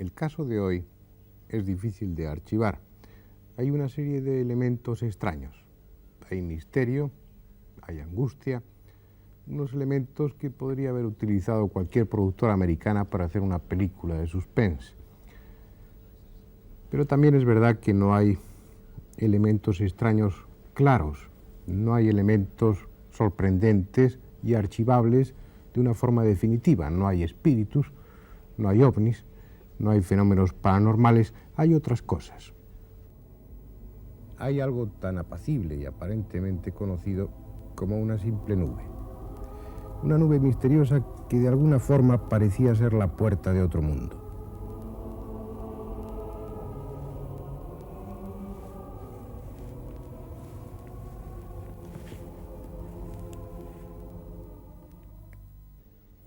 El caso de hoy es difícil de archivar. Hay una serie de elementos extraños. Hay misterio, hay angustia, unos elementos que podría haber utilizado cualquier productora americana para hacer una película de suspense. Pero también es verdad que no hay elementos extraños claros, no hay elementos sorprendentes y archivables de una forma definitiva. No hay espíritus, no hay ovnis, no hay fenómenos paranormales, hay otras cosas. Hay algo tan apacible y aparentemente conocido como una simple nube. Una nube misteriosa que de alguna forma parecía ser la puerta de otro mundo.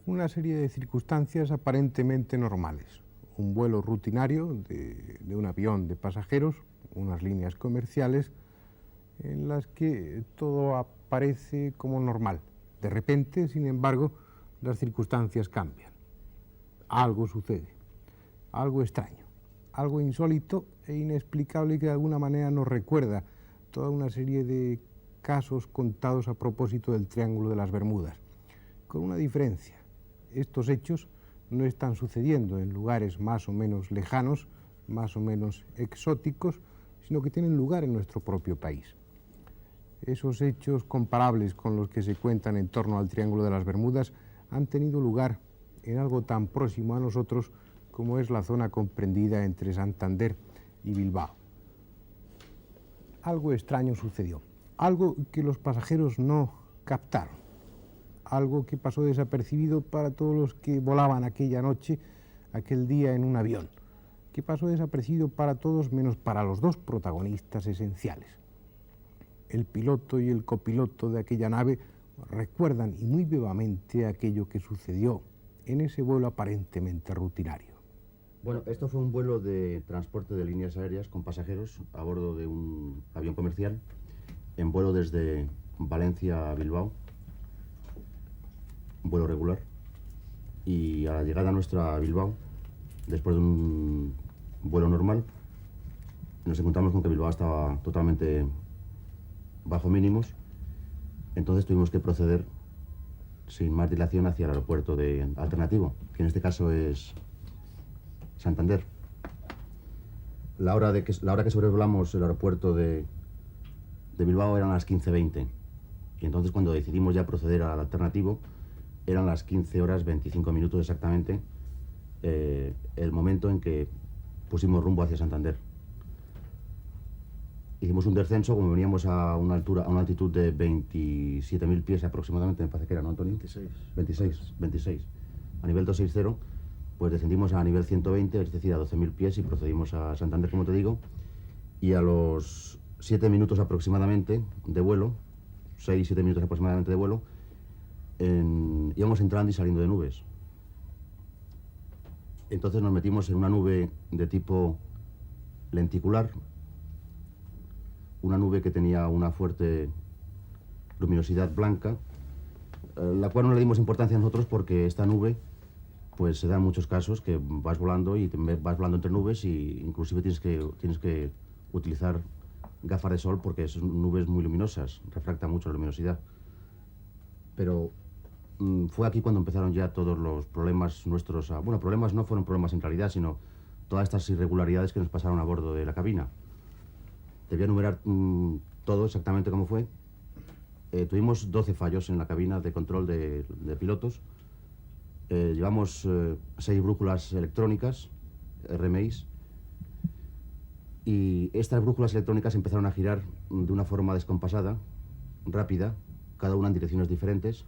Una serie de circunstancias aparentemente normales. Un vuelo rutinario de un avión de pasajeros, unas líneas comerciales en las que todo aparece como normal. De repente, sin embargo, las circunstancias cambian. Algo sucede, algo extraño, algo insólito e inexplicable que de alguna manera nos recuerda toda una serie de casos contados a propósito del Triángulo de las Bermudas, con una diferencia. Estos hechos no están sucediendo en lugares más o menos lejanos, más o menos exóticos, sino que tienen lugar en nuestro propio país. Esos hechos comparables con los que se cuentan en torno al Triángulo de las Bermudas han tenido lugar en algo tan próximo a nosotros como es la zona comprendida entre Santander y Bilbao. Algo extraño sucedió, algo que los pasajeros no captaron, algo que pasó desapercibido para todos los que volaban aquella noche, aquel día en un avión, que pasó desapercibido para todos menos para los dos protagonistas esenciales. El piloto y el copiloto de aquella nave recuerdan y muy vivamente aquello que sucedió en ese vuelo aparentemente rutinario. Bueno, esto fue un vuelo de transporte de líneas aéreas con pasajeros a bordo de un avión comercial en vuelo desde Valencia a Bilbao, un vuelo regular, y a la llegada nuestra a Bilbao, después de un vuelo normal, nos encontramos con que Bilbao estaba totalmente bajo mínimos. Entonces tuvimos que proceder sin más dilación hacia el aeropuerto alternativo, que en este caso es Santander. La hora que sobrevolamos el aeropuerto de Bilbao eran las 15:20. Y entonces cuando decidimos ya proceder al alternativo, eran las 15 horas 25 minutos exactamente, el momento en que pusimos rumbo hacia Santander. Hicimos un descenso, como veníamos a una altitud de 27.000 pies aproximadamente, me parece que era, ¿no, Antonio? 26. A nivel 260, pues descendimos a nivel 120, es decir, a 12.000 pies, y procedimos a Santander, como te digo, y a los 7 minutos aproximadamente de vuelo, 6-7 minutos aproximadamente de vuelo, íbamos entrando y saliendo de nubes. Entonces nos metimos en una nube de tipo lenticular, una nube que tenía una fuerte luminosidad blanca, la cual no le dimos importancia a nosotros porque esta nube, pues se da en muchos casos que vas volando y vas volando entre nubes, y inclusive tienes que utilizar gafas de sol porque son nubes muy luminosas, refracta mucho la luminosidad. Pero fue aquí cuando empezaron ya todos los problemas nuestros. Bueno, problemas no fueron problemas en realidad, sino todas estas irregularidades que nos pasaron a bordo de la cabina. Te voy a enumerar todo exactamente cómo fue. Tuvimos 12 fallos en la cabina de control de pilotos. Llevamos 6 brújulas electrónicas, RMIs, y estas brújulas electrónicas empezaron a girar de una forma descompasada, rápida, cada una en direcciones diferentes,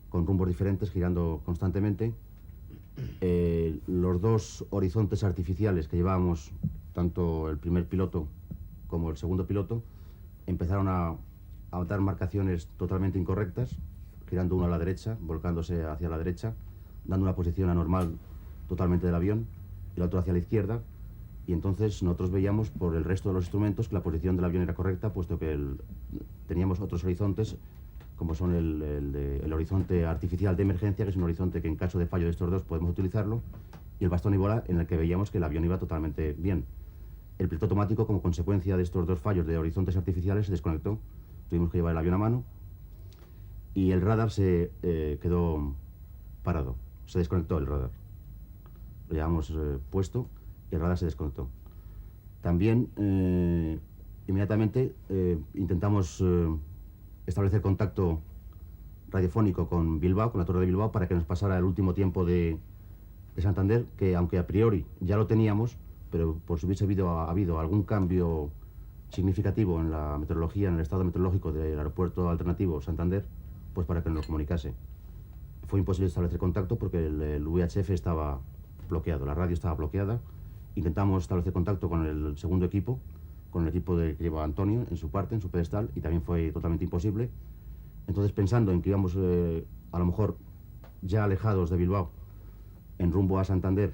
con rumbos diferentes, girando constantemente. Los dos horizontes artificiales que llevábamos, tanto el primer piloto como el segundo piloto, empezaron a dar marcaciones totalmente incorrectas, girando uno a la derecha, volcándose hacia la derecha, dando una posición anormal totalmente del avión, y la otra hacia la izquierda. Y entonces nosotros veíamos por el resto de los instrumentos que la posición del avión era correcta, puesto que teníamos otros horizontes, como son el horizonte artificial de emergencia, que es un horizonte que en caso de fallo de estos dos podemos utilizarlo, y el bastón y bola en el que veíamos que el avión iba totalmente bien. El piloto automático, como consecuencia de estos dos fallos de horizontes artificiales, se desconectó. Tuvimos que llevar el avión a mano y el radar se quedó parado. Se desconectó el radar. Lo llevamos puesto y el radar se desconectó. También, inmediatamente, intentamos establecer contacto radiofónico con Bilbao, con la Torre de Bilbao, para que nos pasara el último tiempo de Santander, que aunque a priori ya lo teníamos, pero por si hubiese habido algún cambio significativo en la meteorología, en el estado meteorológico del aeropuerto alternativo Santander, pues para que nos lo comunicase. Fue imposible establecer contacto porque el VHF estaba bloqueado, la radio estaba bloqueada. Intentamos establecer contacto con el segundo equipo, con el equipo que lleva Antonio en su parte, en su pedestal, y también fue totalmente imposible. Entonces, pensando en que íbamos a lo mejor ya alejados de Bilbao, en rumbo a Santander,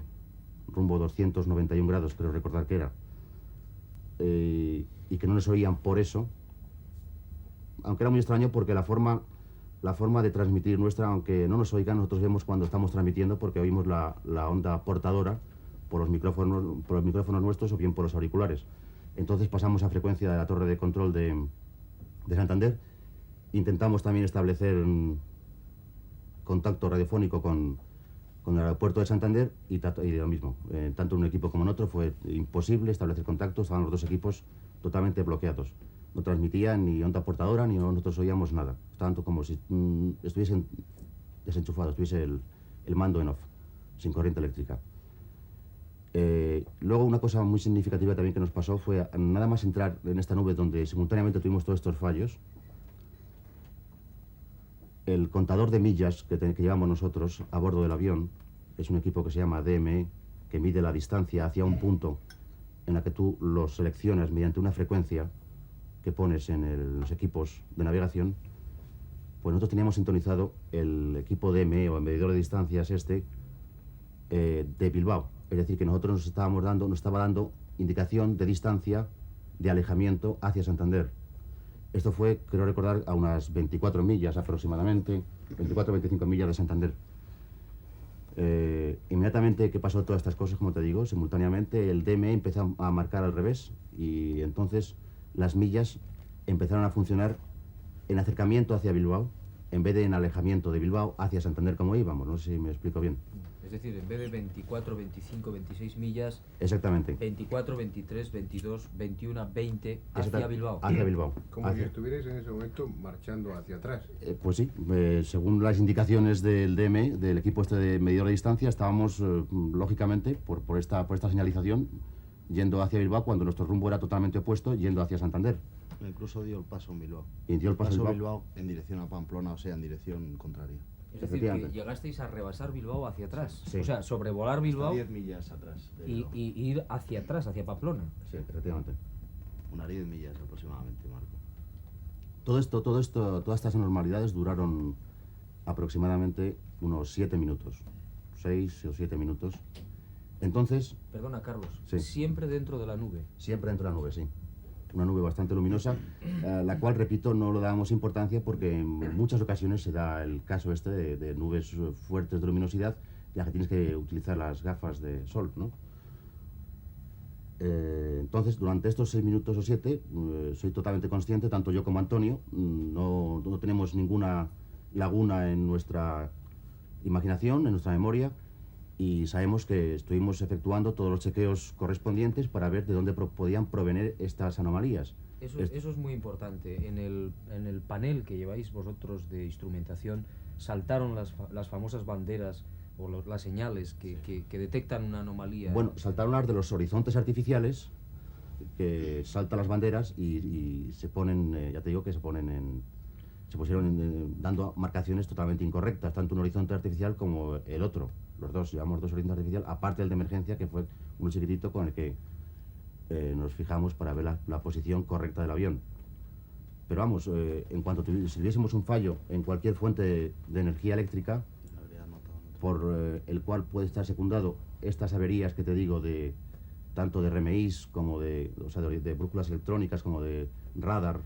rumbo 291 grados, creo recordar que era, y que no nos oían por eso, aunque era muy extraño porque la forma de transmitir nuestra, aunque no nos oigan, nosotros vemos cuando estamos transmitiendo porque oímos la onda portadora por los micrófonos nuestros o bien por los auriculares. Entonces pasamos a frecuencia de la torre de control de Santander. Intentamos también establecer un contacto radiofónico con el aeropuerto de Santander y lo mismo. Tanto en un equipo como en otro fue imposible establecer contacto, estaban los dos equipos totalmente bloqueados. No transmitían ni onda portadora ni nosotros oíamos nada. Tanto como si estuviesen desenchufados, estuviese el mando en off, sin corriente eléctrica. Luego una cosa muy significativa también que nos pasó fue nada más entrar en esta nube donde simultáneamente tuvimos todos estos fallos. El contador de millas que llevamos nosotros a bordo del avión es un equipo que se llama DME, que mide la distancia hacia un punto en la que tú lo seleccionas mediante una frecuencia que pones en los equipos de navegación. Pues nosotros teníamos sintonizado el equipo DME o el medidor de distancias de Bilbao. Es decir, que nosotros nos estaba dando indicación de distancia de alejamiento hacia Santander. Esto fue, creo recordar, a unas 24 millas aproximadamente, 24-25 millas de Santander. Inmediatamente que pasó todas estas cosas, como te digo, simultáneamente el DME empezó a marcar al revés y entonces las millas empezaron a funcionar en acercamiento hacia Bilbao en vez de en alejamiento de Bilbao hacia Santander como íbamos. No sé si me explico bien. Es decir, en vez de 24, 25, 26 millas... Exactamente. 24, 23, 22, 21, 20 hacia Bilbao. Hacia Bilbao. Como si estuvierais en ese momento marchando hacia atrás. Pues sí, según las indicaciones del DME, del equipo de medidor de distancia, estábamos, lógicamente, por esta señalización, yendo hacia Bilbao cuando nuestro rumbo era totalmente opuesto, yendo hacia Santander. Incluso dio el paso en Bilbao. Y dio el paso en Bilbao en dirección a Pamplona, o sea, en dirección contraria. Es decir, que llegasteis a rebasar Bilbao hacia atrás. Sí. O sea, sobrevolar Bilbao 10 millas atrás. y ir hacia atrás, hacia Pamplona. Sí, efectivamente. Unas 10 millas aproximadamente, Marco. Todas estas anormalidades duraron aproximadamente unos 7 minutos. 6 o 7 minutos. Entonces... Perdona, Carlos. Sí. Siempre dentro de la nube. Siempre dentro de la nube, sí. Una nube bastante luminosa, la cual, repito, no le damos importancia porque en muchas ocasiones se da el caso de nubes fuertes de luminosidad, ya que tienes que utilizar las gafas de sol, ¿no? Entonces, durante estos 6 minutos o 7, soy totalmente consciente, tanto yo como Antonio, no tenemos ninguna laguna en nuestra imaginación, en nuestra memoria, y sabemos que estuvimos efectuando todos los chequeos correspondientes para ver de dónde podían provenir estas anomalías. Eso es muy importante. En el panel que lleváis vosotros de instrumentación saltaron las famosas banderas o las señales que detectan una anomalía. Bueno, saltaron las de los horizontes artificiales, que saltan las banderas y se ponen, ya te digo que se pusieron dando marcaciones totalmente incorrectas, tanto un horizonte artificial como el otro. Los dos, llevamos dos horizontes artificiales, aparte del de emergencia, que fue uno chiquitito con el que nos fijamos para ver la posición correcta del avión. Pero vamos, en cuanto si tuviésemos un fallo en cualquier fuente de energía eléctrica, por el cual puede estar secundado estas averías que te digo, tanto de RMIs como de brújulas electrónicas, como de radar,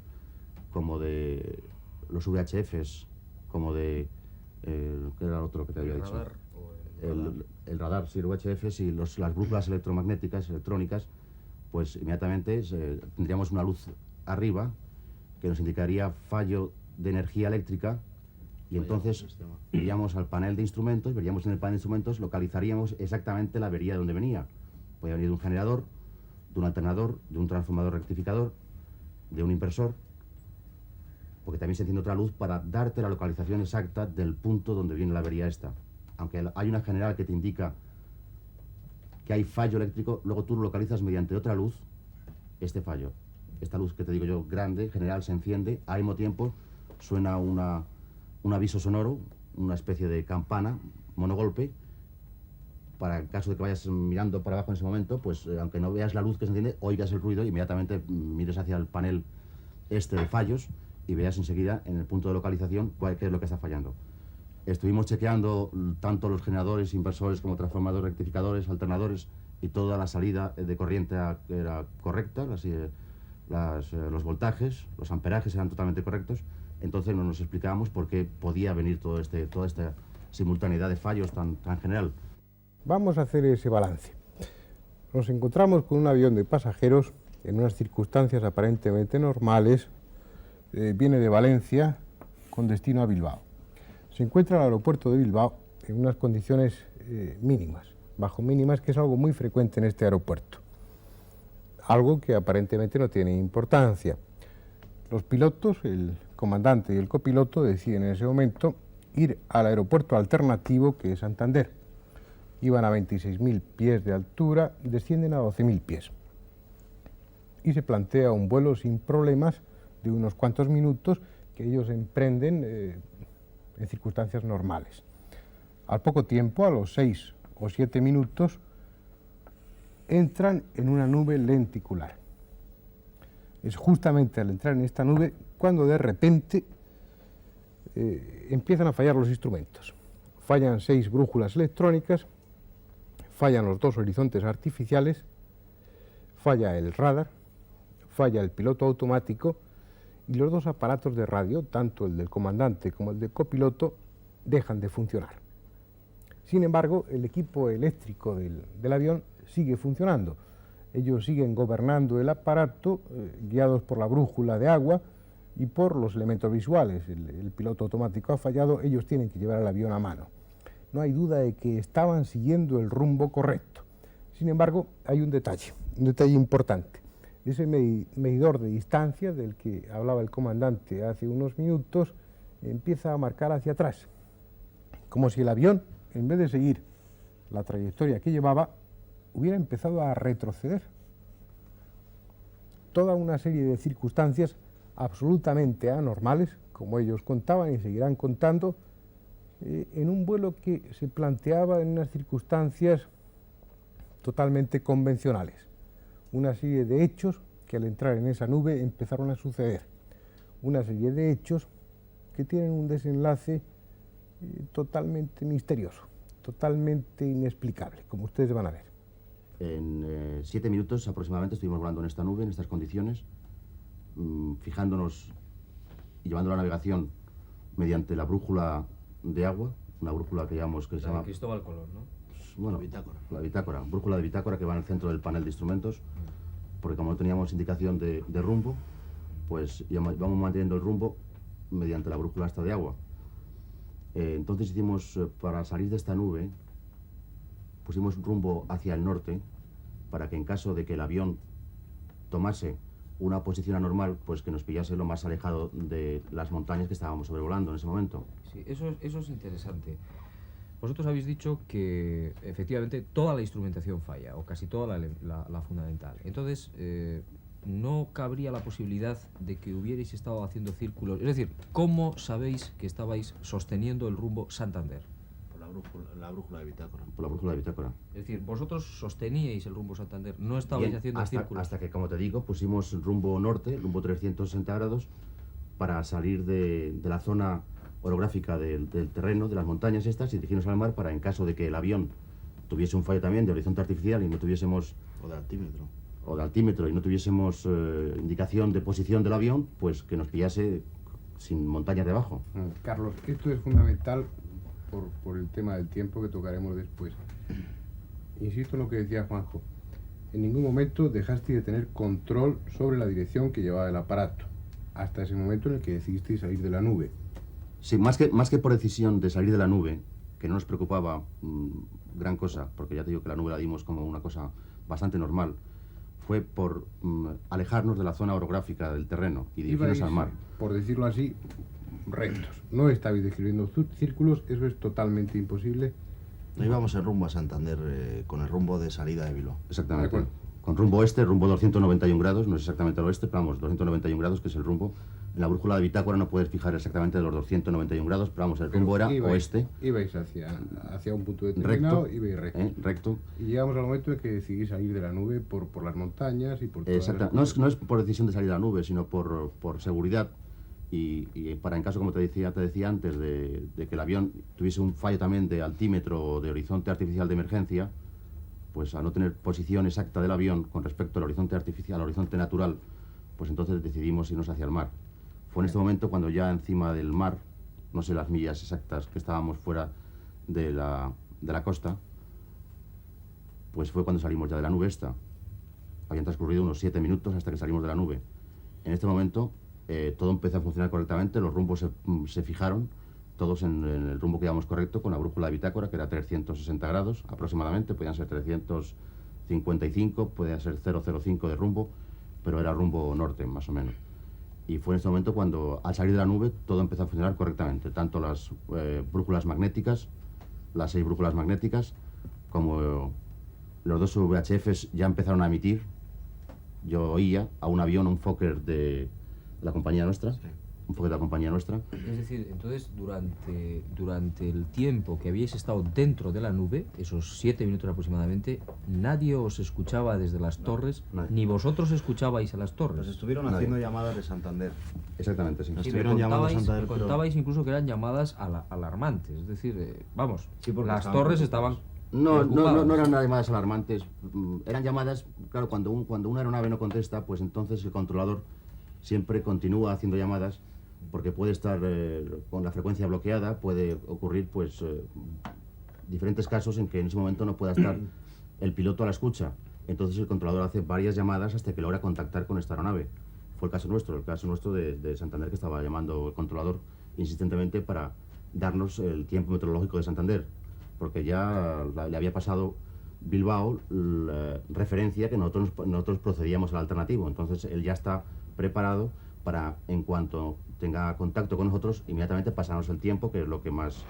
como de los VHFs, como de... ¿qué era el otro que te había dicho? Radar, el radar, si el UHF, si las brújulas electromagnéticas, electrónicas, pues inmediatamente tendríamos una luz arriba que nos indicaría fallo de energía eléctrica y entonces iríamos al panel de instrumentos, veríamos en el panel de instrumentos, localizaríamos exactamente la avería de donde venía. Podría venir de un generador, de un alternador, de un transformador rectificador, de un inversor, porque también se enciende otra luz para darte la localización exacta del punto donde viene la avería esta. Aunque hay una general que te indica que hay fallo eléctrico, luego tú lo localizas mediante otra luz, este fallo. Esta luz que te digo yo, grande, general, se enciende, al mismo tiempo suena un aviso sonoro, una especie de campana, monogolpe, para el caso de que vayas mirando para abajo en ese momento, pues aunque no veas la luz que se enciende, oigas el ruido y inmediatamente mires hacia el panel este de fallos y veas enseguida en el punto de localización qué es lo que está fallando. Estuvimos chequeando tanto los generadores, inversores como transformadores, rectificadores, alternadores y toda la salida de corriente era correcta, los voltajes, los amperajes eran totalmente correctos. Entonces no nos explicábamos por qué podía venir toda esta simultaneidad de fallos tan general. Vamos a hacer ese balance. Nos encontramos con un avión de pasajeros en unas circunstancias aparentemente normales. Viene de Valencia con destino a Bilbao. Se encuentra en el aeropuerto de Bilbao en unas condiciones mínimas, bajo mínimas, que es algo muy frecuente en este aeropuerto. Algo que aparentemente no tiene importancia. Los pilotos, el comandante y el copiloto, deciden en ese momento ir al aeropuerto alternativo, que es Santander. Iban a 26.000 pies de altura, descienden a 12.000 pies. Y se plantea un vuelo sin problemas de unos cuantos minutos que ellos emprenden en circunstancias normales. Al poco tiempo, a los 6 o 7 minutos, entran en una nube lenticular. Es justamente al entrar en esta nube cuando de repente empiezan a fallar los instrumentos. Fallan 6 brújulas electrónicas, fallan los 2 horizontes artificiales, falla el radar, falla el piloto automático y los 2 aparatos de radio, tanto el del comandante como el del copiloto, dejan de funcionar. Sin embargo, el equipo eléctrico del avión sigue funcionando. Ellos siguen gobernando el aparato, guiados por la brújula de agua y por los elementos visuales. El piloto automático ha fallado, ellos tienen que llevar el avión a mano. No hay duda de que estaban siguiendo el rumbo correcto. Sin embargo, hay un detalle importante. Ese medidor de distancia del que hablaba el comandante hace unos minutos empieza a marcar hacia atrás, como si el avión, en vez de seguir la trayectoria que llevaba, hubiera empezado a retroceder. Toda una serie de circunstancias absolutamente anormales, como ellos contaban y seguirán contando, en un vuelo que se planteaba en unas circunstancias totalmente convencionales. Una serie de hechos que al entrar en esa nube empezaron a suceder. Una serie de hechos que tienen un desenlace totalmente misterioso, totalmente inexplicable, como ustedes van a ver. En 7 minutos aproximadamente estuvimos volando en esta nube, en estas condiciones, fijándonos y llevando la navegación mediante la brújula de agua, una brújula que llamamos que se llama Cristóbal Colón, ¿no? Bueno, la bitácora, brújula de bitácora que va en el centro del panel de instrumentos, porque como no teníamos indicación de rumbo, pues vamos manteniendo el rumbo mediante la brújula esta de agua. Entonces hicimos, para salir de esta nube, pusimos rumbo hacia el norte, para que en caso de que el avión tomase una posición anormal, pues que nos pillase lo más alejado de las montañas que estábamos sobrevolando en ese momento. Sí, eso es interesante. Vosotros habéis dicho que efectivamente toda la instrumentación falla, o casi toda la fundamental. Entonces, no cabría la posibilidad de que hubierais estado haciendo círculos. Es decir, ¿cómo sabéis que estabais sosteniendo el rumbo Santander? Por la brújula de bitácora. Por la brújula de bitácora. Es decir, vosotros sosteníais el rumbo Santander, no estabais Bien, haciendo círculos. hasta que, como te digo, pusimos rumbo norte, rumbo 360 grados, para salir de la zona orográfica del terreno, de las montañas estas, y dirigirnos al mar para, en caso de que el avión tuviese un fallo también de horizonte artificial y no tuviésemos... O de altímetro. O de altímetro y no tuviésemos indicación de posición del avión, pues que nos pillase sin montañas debajo. Carlos, esto es fundamental por el tema del tiempo que tocaremos después. Insisto en lo que decía Juanjo. En ningún momento dejaste de tener control sobre la dirección que llevaba el aparato, hasta ese momento en el que decidiste salir de la nube. Sí, más que por decisión de salir de la nube, que no nos preocupaba gran cosa, porque ya te digo que la nube la dimos como una cosa bastante normal, fue por alejarnos de la zona orográfica del terreno y dirigirnos al mar. Por decirlo así, rectos. No estabais describiendo círculos, eso es totalmente imposible. No íbamos en rumbo a Santander con el rumbo de salida de Bilbao. Exactamente. Con rumbo oeste, rumbo 291 grados, no es exactamente al oeste, pero vamos, 291 grados, que es el rumbo. En la brújula de bitácora no puedes fijar exactamente los 291 grados, pero vamos, el rumbo era oeste. Ibais hacia un punto determinado, ibais recto. Recto. Y llegamos al momento en que decidís salir de la nube por las montañas y por todas Exacto. No es por decisión de salir de la nube, sino por seguridad. Y para en caso, como te decía antes, de que el avión tuviese un fallo también de altímetro o de horizonte artificial de emergencia, pues al no tener posición exacta del avión con respecto al horizonte artificial, al horizonte natural, pues entonces decidimos irnos hacia el mar. Fue en este momento cuando ya encima del mar, no sé las millas exactas que estábamos fuera de la costa, pues fue cuando salimos ya de la nube esta. Habían transcurrido unos 7 minutos hasta que salimos de la nube. En este momento todo empezó a funcionar correctamente, los rumbos se fijaron, todos en el rumbo que íbamos correcto, con la brújula de bitácora, que era 360 grados aproximadamente, podían ser 355, podía ser 005 de rumbo, pero era rumbo norte, más o menos. Y fue en este momento cuando, al salir de la nube, todo empezó a funcionar correctamente, tanto las brújulas magnéticas, las 6 brújulas magnéticas, como los 2 VHFs ya empezaron a emitir. Yo oía a un avión, un Fokker de la compañía nuestra, un Fokker de la compañía nuestra. Es decir, entonces, durante el tiempo que habíais estado dentro de la nube, esos 7 minutos aproximadamente, nadie os escuchaba desde las torres, nadie. ni vosotros escuchabais a las torres. Nos estuvieron haciendo llamadas de Santander. Exactamente, sí. Nos Sí, estuvieron llamando a Santander, me pero- contabais incluso que eran llamadas alarmantes, es decir, vamos, Sí, porque las estaban torres preocupados. estaban No eran llamadas alarmantes, eran llamadas, claro, cuando una aeronave no contesta, pues entonces el controlador siempre continúa haciendo llamadas, porque puede estar con la frecuencia bloqueada, puede ocurrir pues diferentes casos en que en ese momento no pueda estar el piloto a la escucha. Entonces el controlador hace varias llamadas hasta que logra contactar con esta aeronave. Fue el caso nuestro de Santander, que estaba llamando el controlador insistentemente para darnos el tiempo meteorológico de Santander, porque ya le había pasado Bilbao la referencia que nosotros procedíamos al alternativo. Entonces él ya está preparado para, en cuanto tenga contacto con nosotros, inmediatamente pasarnos el tiempo, que es lo que más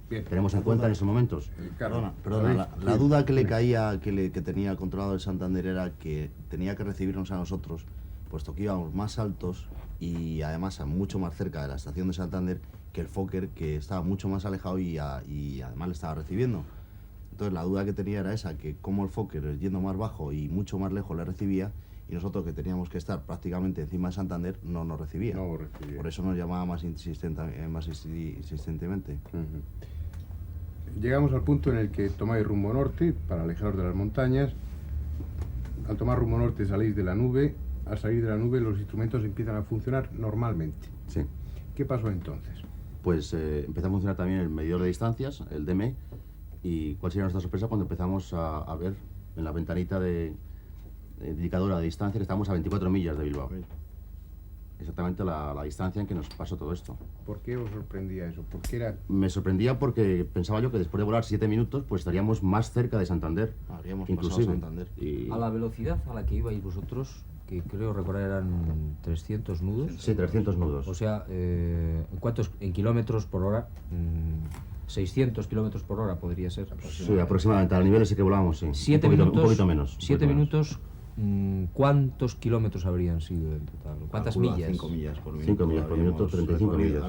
Bien. tenemos en cuenta en esos momentos. Carlos, Perdona, la duda que le caía, que tenía el controlador de Santander, era que tenía que recibirnos a nosotros, puesto que íbamos más altos y además mucho más cerca de la estación de Santander que el Fokker, que estaba mucho más alejado y además le estaba recibiendo. Entonces la duda que tenía era esa, que como el Fokker, yendo más bajo y mucho más lejos, le recibía, y nosotros, que teníamos que estar prácticamente encima de Santander, no nos recibía. No os recibía. Por eso nos llamaba más insistentemente. Ujú. Llegamos al punto en el que tomáis rumbo norte para alejaros de las montañas. Al tomar rumbo norte salís de la nube. Al salir de la nube los instrumentos empiezan a funcionar normalmente. Sí. ¿Qué pasó entonces? Pues empezó a funcionar también el medidor de distancias, el DME, y cuál sería nuestra sorpresa cuando empezamos a ver en la ventanita de indicadora de distancia que estamos a 24 millas de Bilbao. Exactamente la distancia en que nos pasó todo esto. ¿Por qué os sorprendía eso? Porque era... Me sorprendía porque pensaba yo que después de volar 7 minutos pues estaríamos más cerca de Santander. Habríamos inclusive. pasado Santander. Y... A la velocidad a la que ibais vosotros, que creo recordar eran 300 nudos. Sí, 300 nudos. O sea, en kilómetros por hora? 600 kilómetros por hora podría ser. Sí, aproximadamente. Al nivel ese que volábamos, sí. 7 un minutos. poquito menos. 7 minutos. ¿Cuántos kilómetros habrían sido en total? ¿Cuántas Calcula millas? 5 millas por minuto. 5 millas por minuto, 35 millas.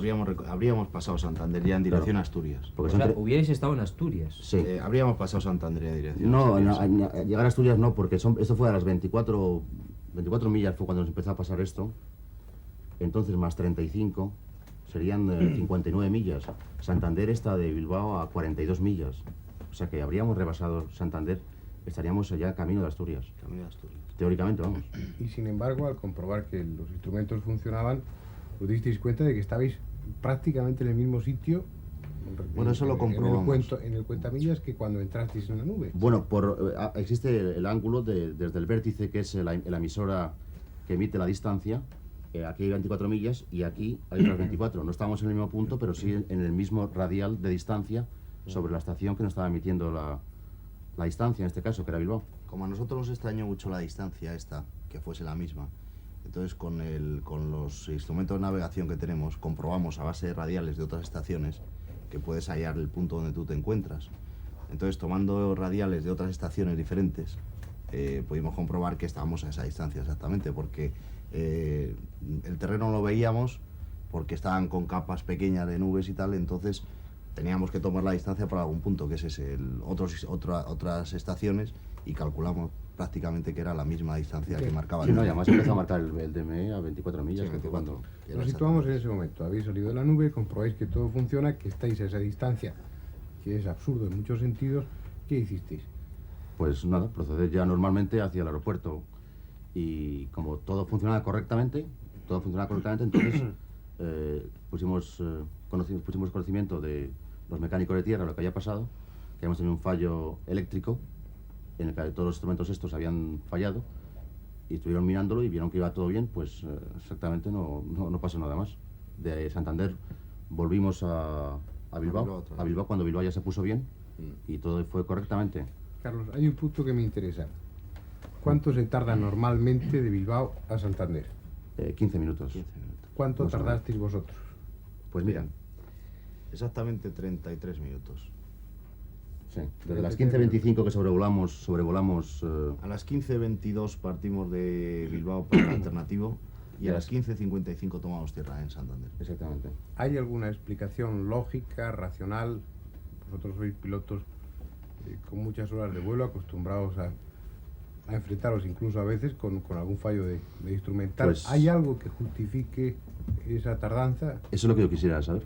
Habríamos pasado Santander ya en dirección a Asturias. Porque O sea, son hubierais estado en Asturias. Sí. Habríamos pasado Santander ya en dirección a No, Asturias. llegar a Asturias no, porque esto fue a las 24 millas fue cuando nos empezó a pasar esto. Entonces, más 35, serían 59 millas. Santander está de Bilbao a 42 millas. O sea que habríamos rebasado Santander, estaríamos ya camino de Asturias. Camino a Asturias. Teóricamente, vamos. Y sin embargo, al comprobar que los instrumentos funcionaban, os disteis cuenta de que estabais prácticamente en el mismo sitio. Bueno, eso lo comprobamos. En el cuentamillas que cuando entrasteis en la nube. Bueno, existe el ángulo desde el vértice, que es la emisora que emite la distancia. Aquí hay 24 millas y aquí hay otras 24. No estamos en el mismo punto, pero sí en el mismo radial de distancia sobre la estación que nos estaba emitiendo la distancia, en este caso, que era Bilbao. Como a nosotros nos extrañó mucho la distancia esta, que fuese la misma, entonces con los instrumentos de navegación que tenemos, comprobamos a base de radiales de otras estaciones que puedes hallar el punto donde tú te encuentras. Entonces, tomando radiales de otras estaciones diferentes, pudimos comprobar que estábamos a esa distancia exactamente, porque el terreno no lo veíamos, porque estaban con capas pequeñas de nubes y tal, entonces teníamos que tomar la distancia por algún punto, que es ese, otras estaciones, y calculamos prácticamente que era la misma distancia que marcaba. Sí, no, y además empezó a marcar el DME a 24 millas. Sí, 24. Nos situamos en ese momento. Habéis salido de la nube, comprobáis que todo funciona, que estáis a esa distancia, que es absurdo en muchos sentidos. ¿Qué hicisteis? Pues nada, proceder ya normalmente hacia el aeropuerto. Y como todo funcionaba correctamente, entonces pusimos conocimiento de los mecánicos de tierra, lo que había pasado, que habíamos tenido un fallo eléctrico en el que todos los instrumentos estos habían fallado, y estuvieron mirándolo y vieron que iba todo bien. Pues exactamente no pasó nada más. De Santander volvimos a Bilbao cuando Bilbao ya se puso bien y todo fue correctamente. Carlos, hay un punto que me interesa. ¿Cuánto se tarda normalmente de Bilbao a Santander? 15 minutos. 15 minutos. ¿Cuánto Más o menos. tardasteis vosotros? Pues mira, Exactamente 33 minutos. sí, desde las 15:25 que sobrevolamos A las 15:22 partimos de Bilbao para el alternativo y a las 15:55 tomamos tierra en Santander. exactamente. ¿Hay alguna explicación lógica, racional? Vosotros sois pilotos con muchas horas de vuelo, acostumbrados a enfrentaros incluso a veces con algún fallo de instrumental. Pues- ¿Hay algo que justifique esa tardanza? Eso es lo que yo quisiera saber.